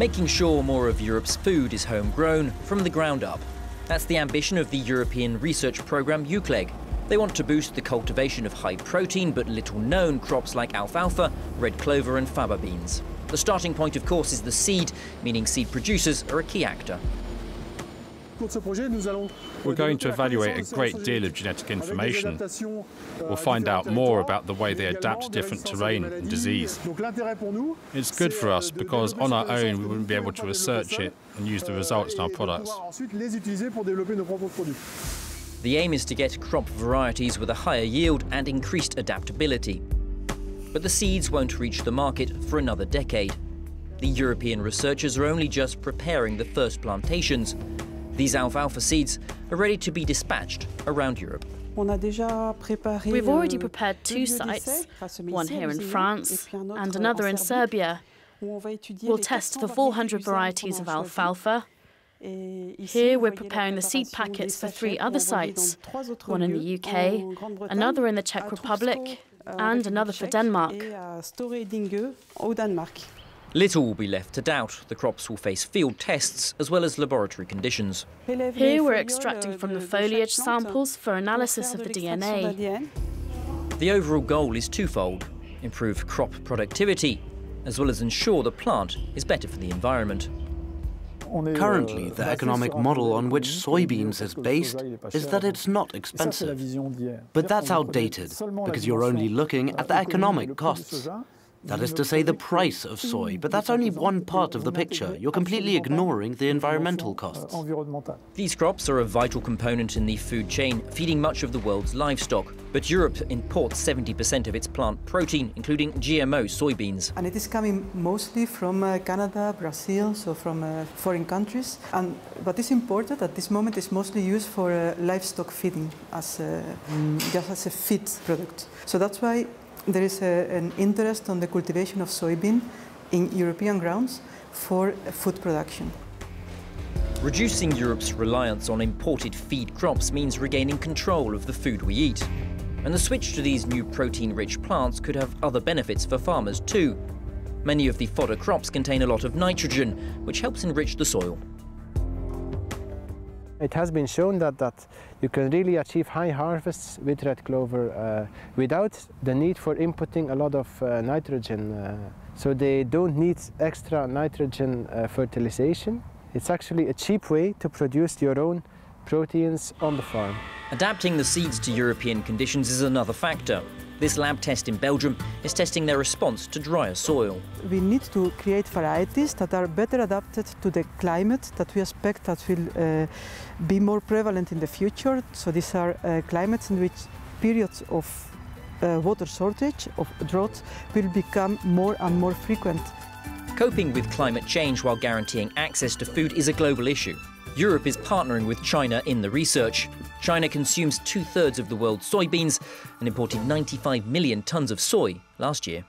making sure more of Europe's food is homegrown from the ground up. That's the ambition of the European research programme EUCLEG. They want to boost the cultivation of high-protein but little-known crops like alfalfa, red clover and faba beans. The starting point, of course, is the seed, meaning seed producers are a key actor. We're going to evaluate a great deal of genetic information. We'll find out more about the way they adapt to different terrain and disease. It's good for us because on our own we wouldn't be able to research it and use the results in our products. The aim is to get crop varieties with a higher yield and increased adaptability. But the seeds won't reach the market for another decade. The European researchers are only just preparing the first plantations. These alfalfa seeds are ready to be dispatched around Europe. We've already prepared 2 sites, one here in France and another in Serbia. We'll test the 400 varieties of alfalfa. Here we're preparing the seed packets for 3 other sites, one in the UK, another in the Czech Republic, and another for Denmark. Little will be left to doubt. The crops will face field tests as well as laboratory conditions. Here we're extracting from the foliage samples for analysis of the DNA. The overall goal is twofold: improve crop productivity, as well as ensure the plant is better for the environment. Currently, the economic model on which soybeans is based is that it's not expensive. But that's outdated, because you're only looking at the economic costs. That is to say, the price of soy, but that's only one part of the picture. You're completely ignoring the environmental costs. These crops are a vital component in the food chain, feeding much of the world's livestock. But Europe imports 70% of its plant protein, including GMO soybeans. And it is coming mostly from Canada, Brazil, so from foreign countries. And what is imported at this moment is mostly used for livestock feeding, just as a feed product. So that's why there is an interest on the cultivation of soybean in European grounds for food production. Reducing Europe's reliance on imported feed crops means regaining control of the food we eat. And the switch to these new protein-rich plants could have other benefits for farmers too. Many of the fodder crops contain a lot of nitrogen, which helps enrich the soil. It has been shown that you can really achieve high harvests with red clover without the need for inputting a lot of nitrogen. So they don't need extra nitrogen fertilization. It's actually a cheap way to produce your own proteins on the farm. Adapting the seeds to European conditions is another factor. This lab test in Belgium is testing their response to drier soil. We need to create varieties that are better adapted to the climate that we expect that will be more prevalent in the future. So these are climates in which periods of water shortage, of drought, will become more and more frequent. Coping with climate change while guaranteeing access to food is a global issue. Europe is partnering with China in the research. China consumes 2/3 of the world's soybeans and imported 95 million tons of soy last year.